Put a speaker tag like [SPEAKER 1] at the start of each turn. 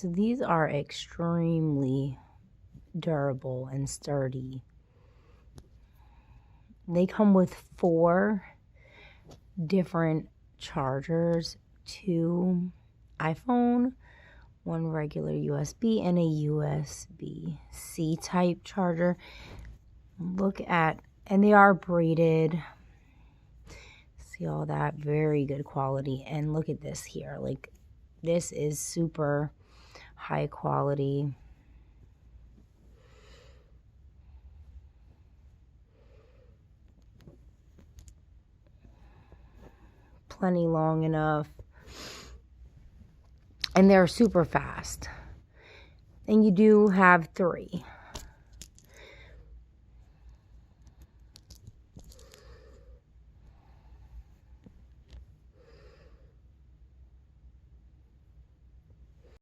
[SPEAKER 1] So these are extremely durable and sturdy. They come with 4 different chargers, 2 iPhone, 1 regular USB, and a USB-C type charger. Look at, and they are braided. See all that, very good quality. And look at this here, like this is super high quality. Plenty long enough. And they're super fast. And you do have 3.